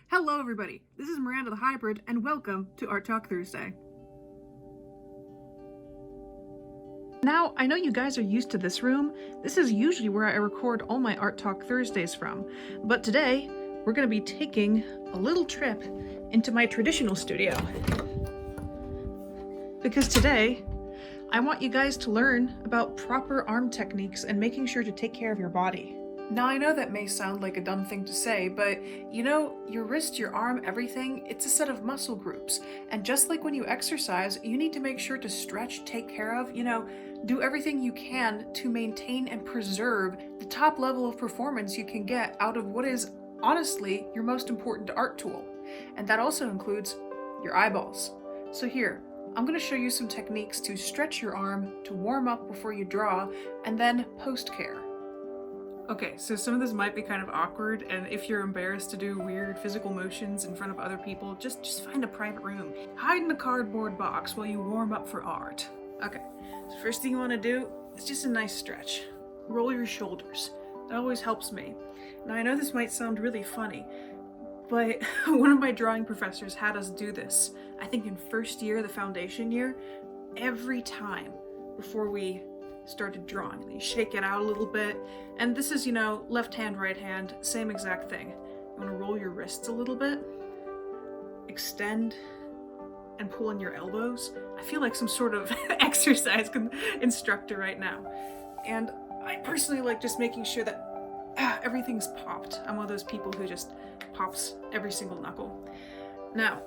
Hello everybody, this is Miranda the Hybrid, and welcome to Art Talk Thursday. Now, I know you guys are used to this room. This is usually where I record all my Art Talk Thursdays from, but today we're going to be taking a little trip into my traditional studio. Because today, I want you guys to learn about proper arm techniques and making sure to take care of your body. Now, I know that may sound like a dumb thing to say, but you know, your wrist, your arm, everything, it's a set of muscle groups. And just like when you exercise, you need to make sure to stretch, take care of, do everything you can to maintain and preserve the top level of performance you can get out of what is, honestly, your most important art tool. And that also includes your eyeballs. So here, I'm going to show you some techniques to stretch your arm, to warm up before you draw, and then post-care. Okay, so some of this might be kind of awkward, and if you're embarrassed to do weird physical motions in front of other people, just find a private room. Hide in a cardboard box while you warm up for art. Okay, so first thing you want to do is just a nice stretch. Roll your shoulders. That always helps me. Now I know this might sound really funny, but one of my drawing professors had us do this, I think in first year, the foundation year, every time before we started drawing. And you shake it out a little bit, and this is, left hand, right hand, same exact thing. You want to roll your wrists a little bit, extend, and pull in your elbows. I feel like some sort of exercise instructor right now. And I personally like just making sure that everything's popped. I'm one of those people who just pops every single knuckle. Now,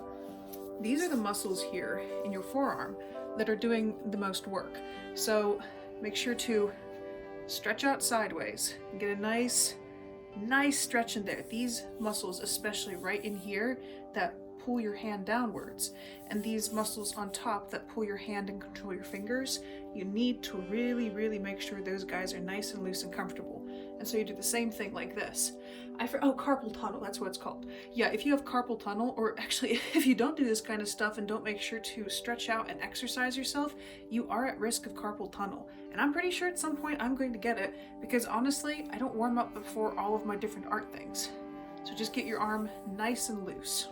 these are the muscles here in your forearm that are doing the most work. So make sure to stretch out sideways and get a nice stretch in there. These muscles, especially right in here, that pull your hand downwards, and these muscles on top that pull your hand and control your fingers, you need to really make sure those guys are nice and loose and comfortable. And so you do the same thing like this. Carpal tunnel, that's what it's called. Yeah, if you have carpal tunnel, or actually if you don't do this kind of stuff and don't make sure to stretch out and exercise yourself, you are at risk of carpal tunnel. And I'm pretty sure at some point I'm going to get it, because honestly, I don't warm up before all of my different art things. So just get your arm nice and loose.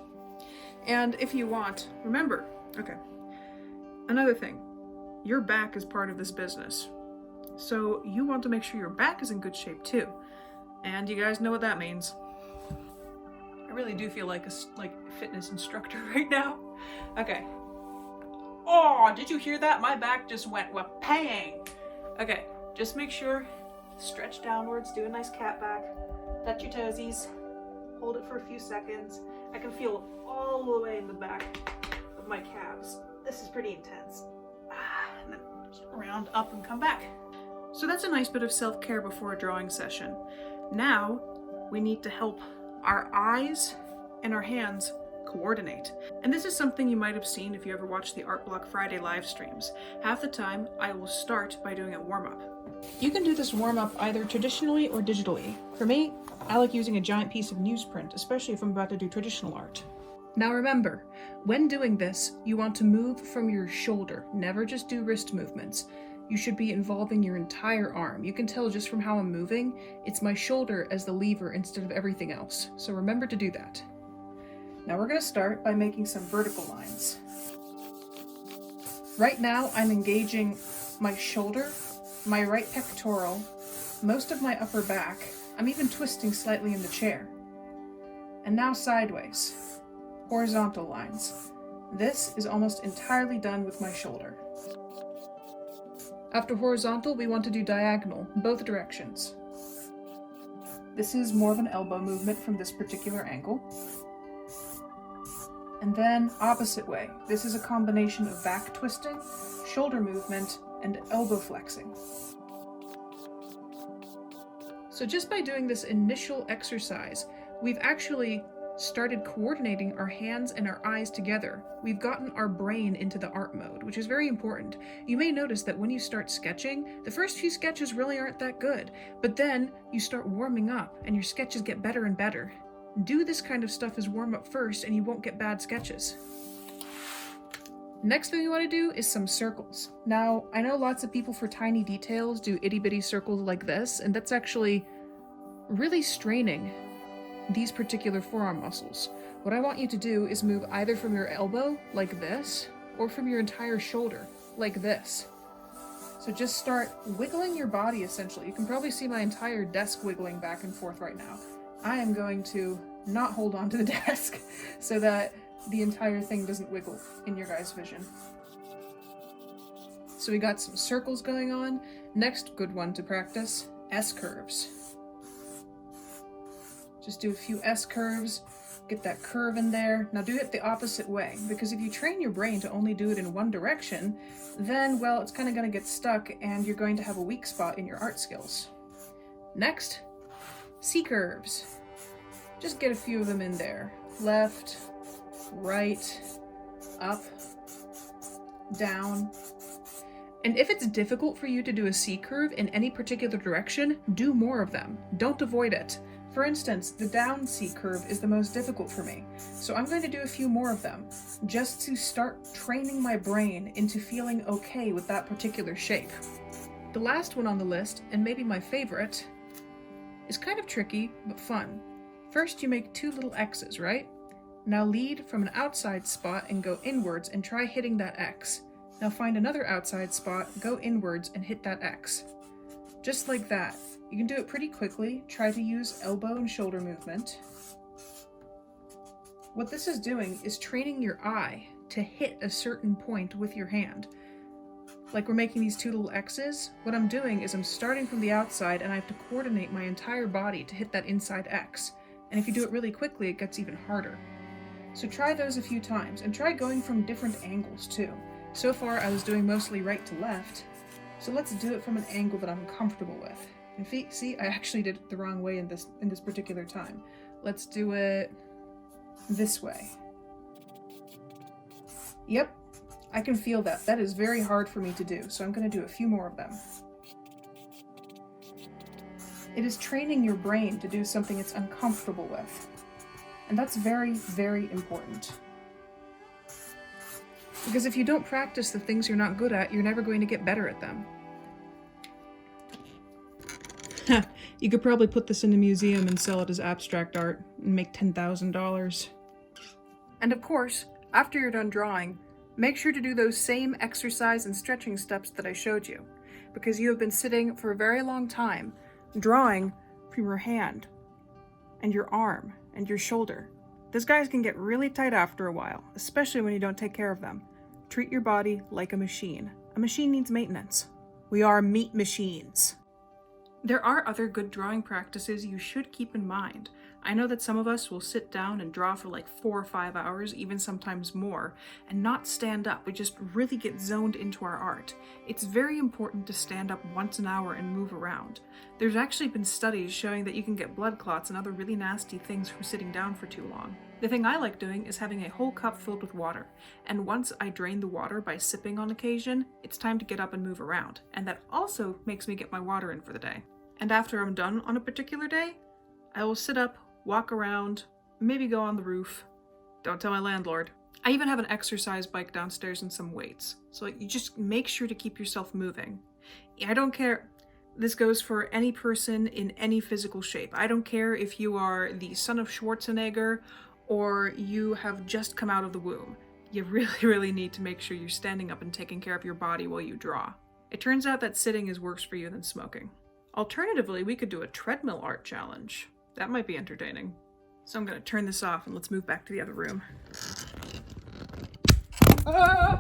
And if you want, remember, okay, another thing, your back is part of this business. So you want to make sure your back is in good shape too. And you guys know what that means. I really do feel like a fitness instructor right now. Okay. Oh, did you hear that? My back just went wha-pang. Okay, just make sure, stretch downwards, do a nice cat back, touch your toesies, hold it for a few seconds. I can feel all the way in the back of my calves. This is pretty intense. And then just round up and come back. So that's a nice bit of self-care before a drawing session. Now, we need to help our eyes and our hands coordinate. And this is something you might have seen if you ever watched the Art Block Friday live streams. Half the time, I will start by doing a warm-up. You can do this warm-up either traditionally or digitally. For me, I like using a giant piece of newsprint, especially if I'm about to do traditional art. Now remember, when doing this, you want to move from your shoulder, never just do wrist movements. You should be involving your entire arm. You can tell just from how I'm moving, it's my shoulder as the lever instead of everything else. So remember to do that. Now we're going to start by making some vertical lines. Right now I'm engaging my shoulder, my right pectoral, most of my upper back. I'm even twisting slightly in the chair. And now sideways, horizontal lines. This is almost entirely done with my shoulder. After horizontal, we want to do diagonal, both directions. This is more of an elbow movement from this particular angle. And then opposite way. This is a combination of back twisting, shoulder movement, and elbow flexing. So just by doing this initial exercise, we've actually started coordinating our hands and our eyes together. We've gotten our brain into the art mode, which is very important. You may notice that when you start sketching, the first few sketches really aren't that good, but then you start warming up and your sketches get better and better. Do this kind of stuff as warm-up first and you won't get bad sketches. Next thing we want to do is some circles. Now, I know lots of people for tiny details do itty-bitty circles like this, and that's actually really straining these particular forearm muscles. What I want you to do is move either from your elbow, like this, or from your entire shoulder, like this. So just start wiggling your body, essentially. You can probably see my entire desk wiggling back and forth right now. I am going to not hold on to the desk so that the entire thing doesn't wiggle in your guys' vision. So we got some circles going on. Next good one to practice, S-curves. Just do a few S-curves, get that curve in there. Now do it the opposite way, because if you train your brain to only do it in one direction, then, well, it's kind of going to get stuck and you're going to have a weak spot in your art skills. Next, C-curves. Just get a few of them in there. Left, right, up, down. And if it's difficult for you to do a C-curve in any particular direction, do more of them. Don't avoid it. For instance, the down C-curve is the most difficult for me, so I'm going to do a few more of them, just to start training my brain into feeling okay with that particular shape. The last one on the list, and maybe my favorite, is kind of tricky, but fun. First, you make two little X's, right? Now lead from an outside spot and go inwards and try hitting that X. Now find another outside spot, go inwards and hit that X. Just like that. You can do it pretty quickly. Try to use elbow and shoulder movement. What this is doing is training your eye to hit a certain point with your hand. Like we're making these two little X's. What I'm doing is I'm starting from the outside and I have to coordinate my entire body to hit that inside X. And if you do it really quickly, it gets even harder. So try those a few times and try going from different angles too. So far I was doing mostly right to left. So let's do it from an angle that I'm comfortable with. And see, I actually did it the wrong way in this particular time. Let's do it this way. Yep, I can feel that. That is very hard for me to do, so I'm going to do a few more of them. It is training your brain to do something it's uncomfortable with. And that's very, very important. Because if you don't practice the things you're not good at, you're never going to get better at them. You could probably put this in a museum and sell it as abstract art and make $10,000. And of course, after you're done drawing, make sure to do those same exercise and stretching steps that I showed you, because you have been sitting for a very long time drawing from your hand and your arm and your shoulder. Those guys can get really tight after a while, especially when you don't take care of them. Treat your body like a machine. A machine needs maintenance. We are meat machines. There are other good drawing practices you should keep in mind. I know that some of us will sit down and draw for like 4 or 5 hours, even sometimes more, and not stand up. We just really get zoned into our art. It's very important to stand up once an hour and move around. There's actually been studies showing that you can get blood clots and other really nasty things from sitting down for too long. The thing I like doing is having a whole cup filled with water, and once I drain the water by sipping on occasion, it's time to get up and move around, and that also makes me get my water in for the day. And after I'm done on a particular day, I will sit up, walk around, maybe go on the roof. Don't tell my landlord. I even have an exercise bike downstairs and some weights. So you just make sure to keep yourself moving. I don't care. This goes for any person in any physical shape. I don't care if you are the son of Schwarzenegger or you have just come out of the womb. You really need to make sure you're standing up and taking care of your body while you draw. It turns out that sitting is worse for you than smoking. Alternatively, we could do a treadmill art challenge. That might be entertaining. So I'm gonna turn this off and let's move back to the other room. Ah!